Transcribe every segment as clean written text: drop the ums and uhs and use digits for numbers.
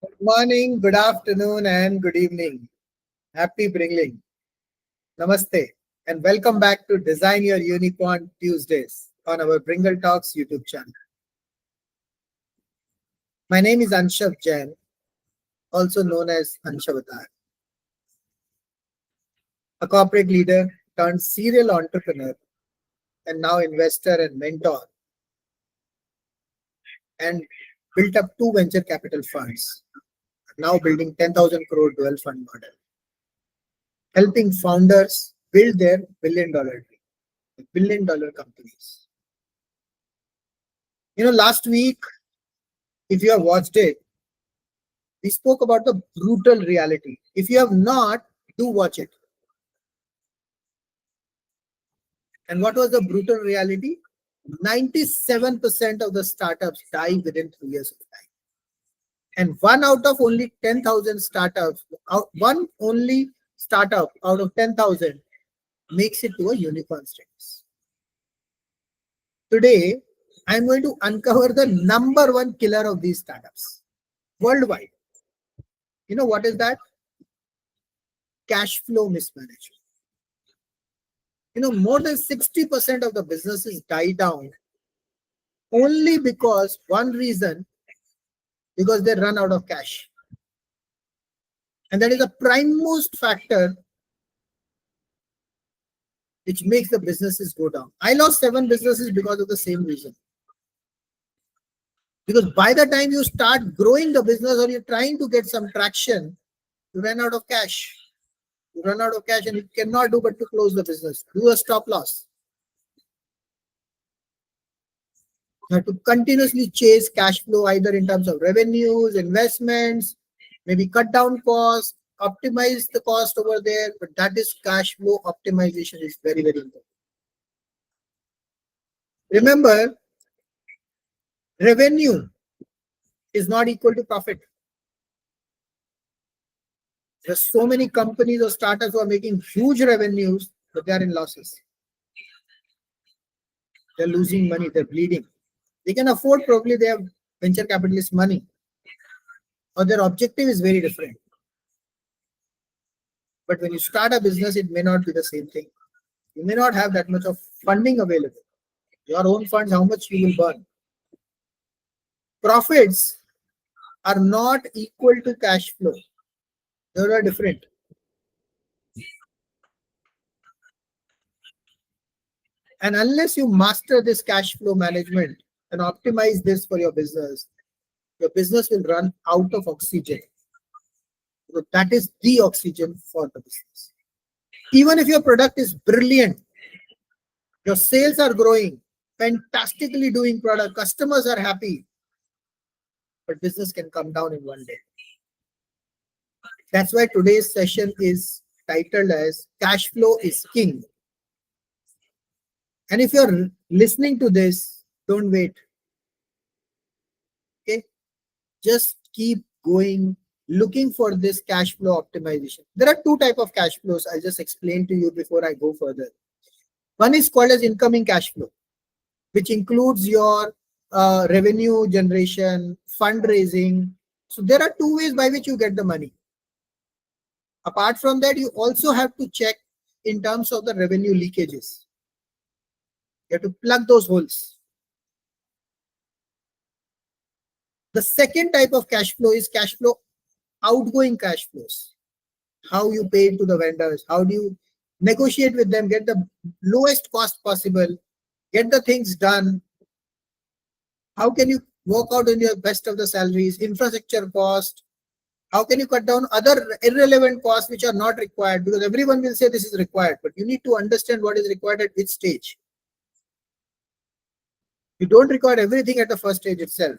Good morning, good afternoon, and good evening. Happy Bringling. Namaste, and welcome back to Design Your Unicorn Tuesdays on our Bringle Talks YouTube channel. My name is Anshavatar Jain, also known as Anshavatar, a corporate leader turned serial entrepreneur and now investor and mentor, and built up two venture capital funds, now building 10,000 crore dual fund model, helping founders build their billion dollar companies. Last week, if you have watched it, we spoke about the brutal reality. If you have not, do watch it. And what was the brutal reality? 97% of the startups die within 3 years of time. And one out of only 10,000 startups, one only startup out of 10,000 makes it to a unicorn status. Today, I'm going to uncover the number one killer of these startups worldwide. You know what is that? Cash flow mismanagement. More than 60% of the businesses die down only because one reason, because they run out of cash. And that is the prime most factor which makes the businesses go down. I lost 7 businesses because of the same reason. Because by the time you start growing the business or you're trying to get some traction, you run out of cash. You run out of cash and you cannot do but to close the business. Do a stop loss. You have to continuously chase cash flow either in terms of revenues, investments, maybe cut down costs, optimize the cost over there. But that is cash flow optimization is very, very important. Remember, revenue is not equal to profit. There's so many companies or startups who are making huge revenues, but they are in losses. They're losing money, they're bleeding. They can afford, probably they have venture capitalist money, or their objective is very different. But when you start a business, it may not be the same thing. You may not have that much of funding available. Your own funds, how much you will burn. Profits are not equal to cash flow. They are different. And unless you master this cash flow management and optimize this for your business will run out of oxygen. So that is the oxygen for the business. Even if your product is brilliant, your sales are growing, fantastically doing product, customers are happy, but business can come down in one day. That's why today's session is titled as Cash Flow is King. And if you're listening to this, don't wait. Okay? Just keep going, looking for this cash flow optimization. There are two types of cash flows. I'll just explain to you before I go further. One is called as incoming cash flow, which includes your revenue generation, fundraising. So there are two ways by which you get the money. Apart from that, you also have to check in terms of the revenue leakages. You have to plug those holes. The second type of cash flow is cash flow, outgoing cash flows. How you pay to the vendors, how do you negotiate with them, get the lowest cost possible, get the things done. How can you work out in your best of the salaries, infrastructure cost? How can you cut down other irrelevant costs which are not required? Because everyone will say this is required, but you need to understand what is required at which stage. You don't require everything at the first stage itself.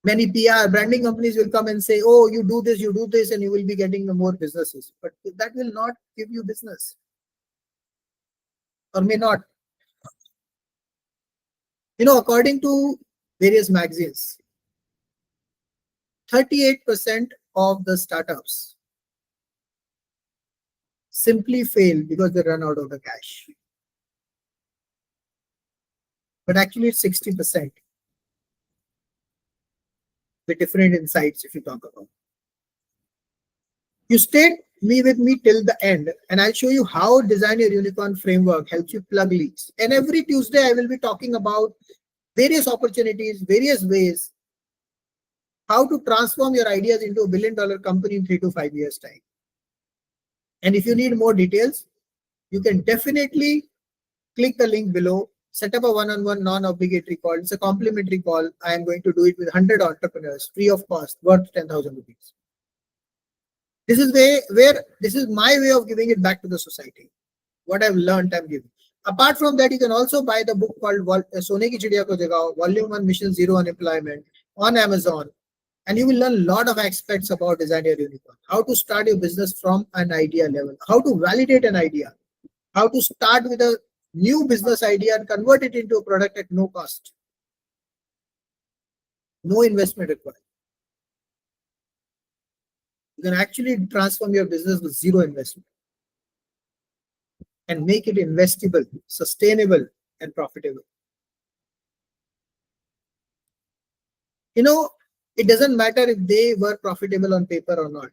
Many PR branding companies will come and say, oh, you do this, and you will be getting more businesses. But that will not give you business. Or may not. According to various magazines, 38% of the startups simply fail because they run out of the cash. But actually it's 60%. with different insights if you talk about. You stayed with me till the end, and I'll show you how Design Your Unicorn framework helps you plug leads. And every Tuesday, I will be talking about various opportunities, various ways, how to transform your ideas into a billion-dollar company in 3 to 5 years' time. And if you need more details, you can definitely click the link below, set up a one-on-one non-obligatory call. It's a complimentary call. I am going to do it with 100 entrepreneurs, free of cost, worth 10,000 rupees. This is this is my way of giving it back to the society. What I've learned, I'm giving. Apart from that, you can also buy the book called Sone Ki Chidiya Ko Jagao, Volume 1, Mission Zero Unemployment on Amazon. And you will learn a lot of aspects about Design Your Unicorn. How to start your business from an idea level. How to validate an idea. How to start with a new business idea and convert it into a product at no cost. No investment required. You can actually transform your business with zero investment and make it investable, sustainable, and profitable. You know, it doesn't matter if they were profitable on paper or not.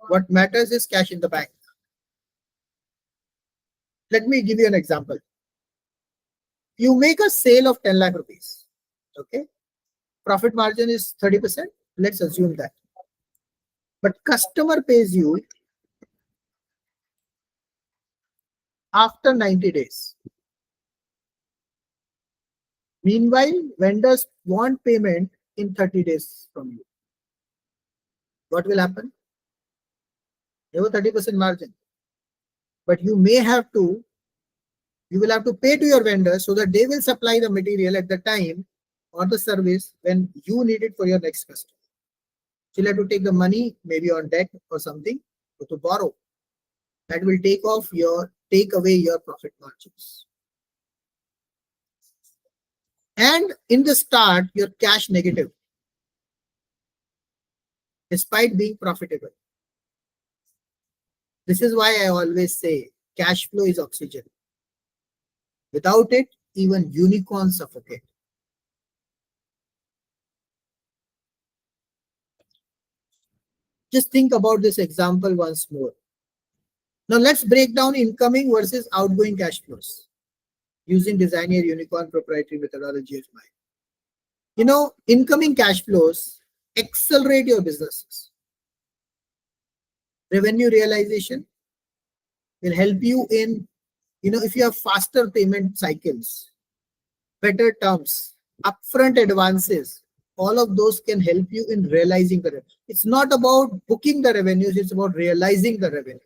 What matters is cash in the bank. Let me give you an example. You make a sale of 10 lakh rupees. Okay. Profit margin is 30%. Let's assume that. But customer pays you after 90 days. Meanwhile, vendors want payment in 30 days from you. What will happen? You have a 30% margin. But you will have to pay to your vendors so that they will supply the material at the time or the service when you need it for your next customer. So you'll have to take the money maybe on debt or something, or to borrow. That will take away your profit margins. And in the start, you're cash negative, despite being profitable. This is why I always say cash flow is oxygen. Without it, even unicorns suffocate. Just think about this example once more. Now let's break down incoming versus outgoing cash flows using Design Your Unicorn proprietary methodology of mine. You know, incoming cash flows accelerate your businesses. Revenue realization will help you in, if you have faster payment cycles, better terms, upfront advances, all of those can help you in realizing the revenue. It's not about booking the revenues, it's about realizing the revenues.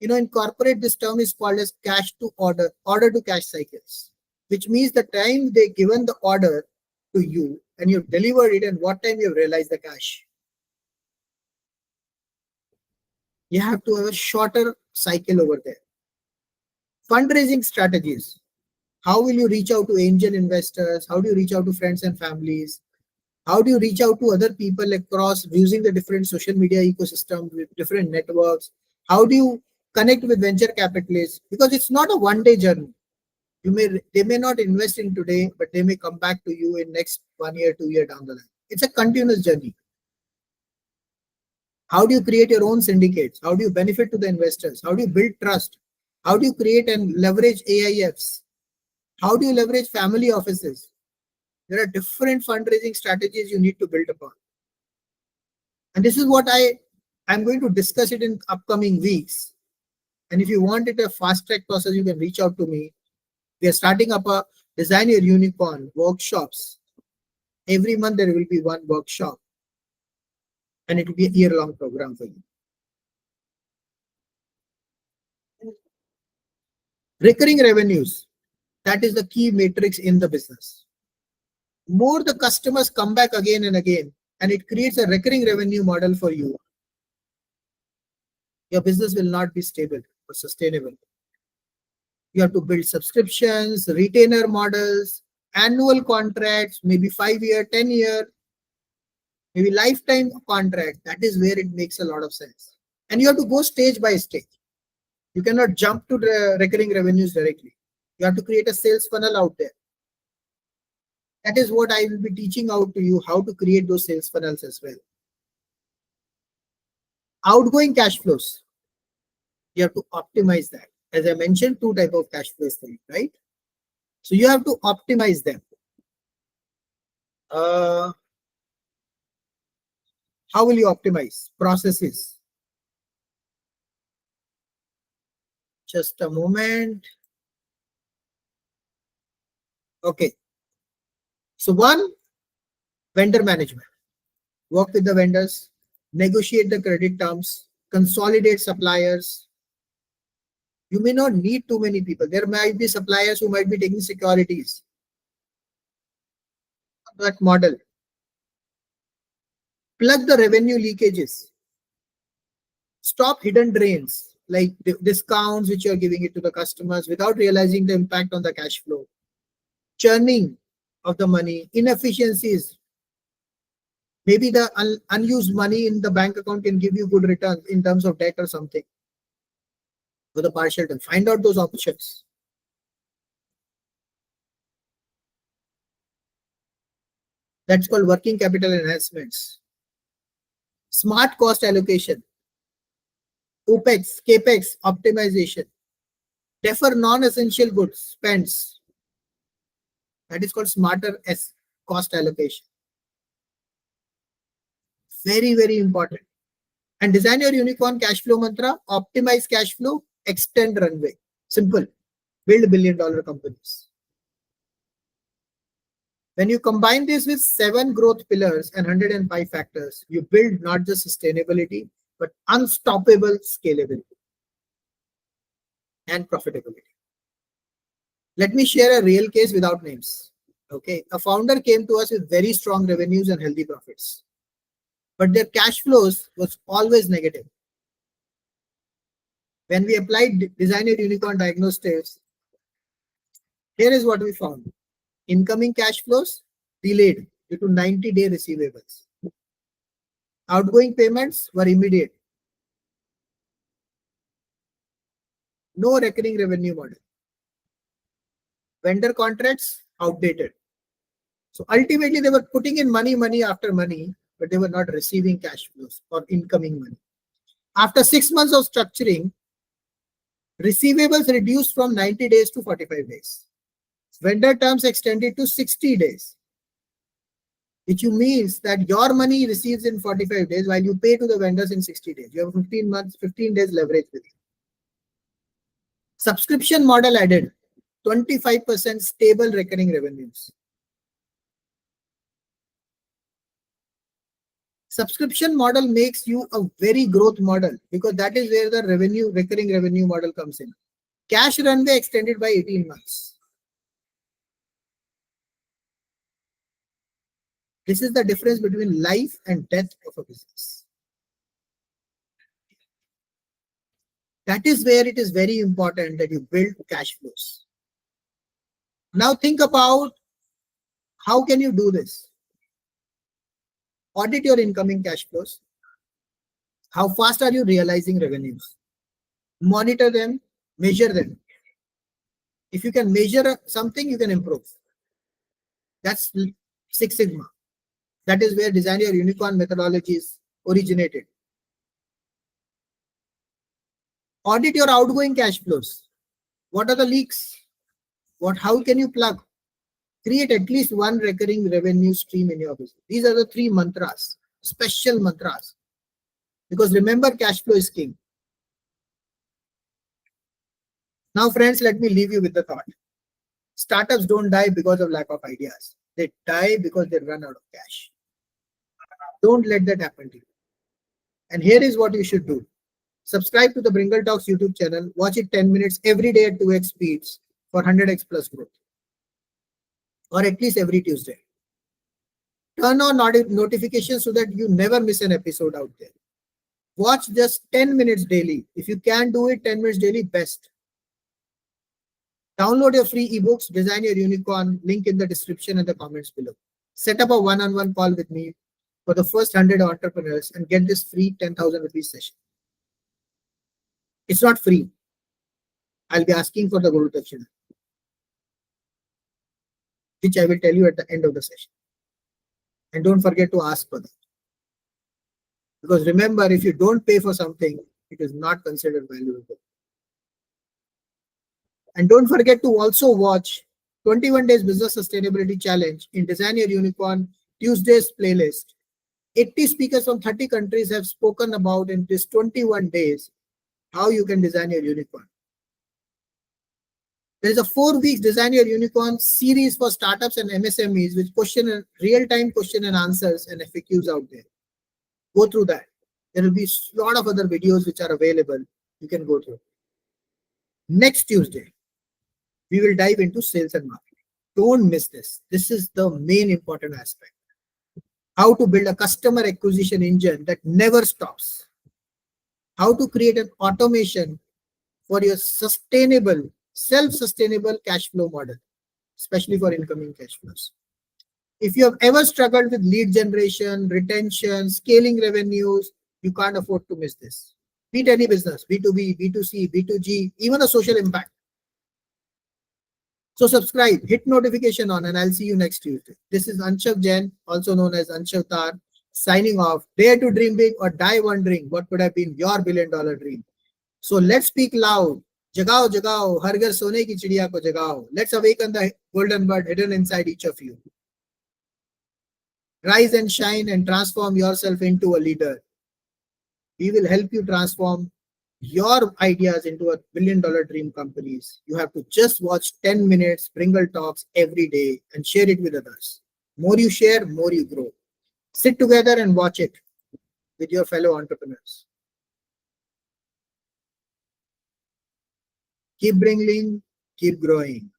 In corporate, this term is called as cash to order to cash cycles, which means the time they given the order to you and you've delivered it and what time you've realized the cash. You have to have a shorter cycle over there. Fundraising strategies. How will you reach out to angel investors? How do you reach out to friends and families? How do you reach out to other people across using the different social media ecosystem with different networks? How do you connect with venture capitalists? Because it's not a one-day journey. They may not invest in today, but they may come back to you in next 1 year, 2 year down the line. It's a continuous journey. How do you create your own syndicates? How do you benefit to the investors? How do you build trust? How do you create and leverage AIFs? How do you leverage family offices? There are different fundraising strategies you need to build upon. And this is what I'm going to discuss it in upcoming weeks. And if you want it a fast track process, you can reach out to me. We are starting up a Design Your Unicorn workshops. Every month there will be one workshop. And it will be a year-long program for you. Recurring revenues. That is the key matrix in the business. More the customers come back again and again, and it creates a recurring revenue model for you. Your business will not be stable or sustainable. You have to build subscriptions, retainer models, annual contracts, maybe 5 year, 10 year, maybe lifetime contract. That is where it makes a lot of sense. And you have to go stage by stage. You cannot jump to the recurring revenues directly. You have to create a sales funnel out there. That is what I will be teaching out to you, how to create those sales funnels as well. Outgoing cash flows, you have to optimize that. As I mentioned, two type of cash flows for you, right? So you have to optimize them. How will you optimize? Processes. Just a moment. Okay. So one, vendor management. Work with the vendors, negotiate the credit terms, consolidate suppliers. You may not need too many people. There might be suppliers who might be taking securities. That model. Plug the revenue leakages. Stop hidden drains like discounts which you're giving it to the customers without realizing the impact on the cash flow. Churning of the money, inefficiencies. Maybe the unused money in the bank account can give you good returns in terms of debt or something. For the partial term, find out those options. That's called working capital enhancements. Smart cost allocation. OPEX, CAPEX optimization. Defer non-essential goods spends. That is called smarter cost allocation. Very, very important. And design your unicorn cash flow mantra. Optimize cash flow. Extend runway. Simple. Build billion-dollar companies. When you combine this with 7 growth pillars and 105 factors, you build not just sustainability, but unstoppable scalability and profitability. Let me share a real case without names. Okay, a founder came to us with very strong revenues and healthy profits, but their cash flows was always negative. When we applied Design Your Unicorn diagnostics, here is what we found. Incoming cash flows delayed due to 90-day receivables. Outgoing payments were immediate. No recurring revenue model. Vendor contracts outdated. So ultimately they were putting in money after money, but they were not receiving cash flows or incoming money. After 6 months of structuring, receivables reduced from 90 days to 45 days. Vendor terms extended to 60 days, which means that your money receives in 45 days while you pay to the vendors in 60 days. You have 15 days leverage with you. Subscription model added 25% stable recurring revenues. Subscription model makes you a very growth model because that is where the recurring revenue model comes in. Cash runway extended by 18 months. This is the difference between life and death of a business. That is where it is very important that you build cash flows. Now think about how can you do this? Audit your incoming cash flows. How fast are you realizing revenues? Monitor them, measure them. If you can measure something, you can improve. That's Six Sigma. That is where Design Your Unicorn methodologies originated. Audit your outgoing cash flows. What are the leaks? How can you plug? Create at least one recurring revenue stream in your business. These are the 3 mantras, special mantras. Because remember, cash flow is king. Now, friends, let me leave you with the thought. Startups don't die because of lack of ideas. They die because they run out of cash. Don't let that happen to you. And here is what you should do. Subscribe to the Bringle Talks YouTube channel. Watch it 10 minutes every day at 2x speeds for 100x plus growth. Or at least every Tuesday. Turn on notifications so that you never miss an episode out there. Watch just 10 minutes daily. If you can do it 10 minutes daily, best. Download your free ebooks, Design Your Unicorn, link in the description and the comments below. Set up a one-on-one call with me for the first 100 entrepreneurs and get this free 10,000 rupees session. It's not free. I'll be asking for the Guru Dakshina. which I will tell you at the end of the session. And don't forget to ask for that. Because remember, if you don't pay for something, it is not considered valuable. And don't forget to also watch 21 Days Business Sustainability Challenge in Design Your Unicorn Tuesday's playlist. 80 speakers from 30 countries have spoken about in this 21 days how you can design your unicorn. There is a 4 weeks Design Your Unicorn series for startups and MSMEs with real-time question and answers and FAQs out there. Go through that. There will be a lot of other videos which are available. You can go through. Next Tuesday, we will dive into sales and marketing. Don't miss this. This is the main important aspect. How to build a customer acquisition engine that never stops. How to create an automation for your sustainable, self-sustainable cash flow model, especially for incoming cash flows. If you have ever struggled with lead generation, retention, scaling revenues, you can't afford to miss this. Be it any business, B2B, B2C, B2G, even a social impact. So subscribe, hit notification on, and I'll see you next Tuesday. This is Ansshav Jain, also known as Anshavatar, signing off. Dare to dream big or die wondering what could have been your billion-dollar dream. So let's speak loud. Jagao, jagao, har ghar sone ki chidiya ko jagao. Let's awaken the golden bird hidden inside each of you. Rise and shine and transform yourself into a leader. We will help you transform your ideas into a billion-dollar dream companies. You have to just watch 10 minutes Bringle talks every day and share it with others. More you share, more you grow. Sit together and watch it with your fellow entrepreneurs. Keep bringing, keep growing.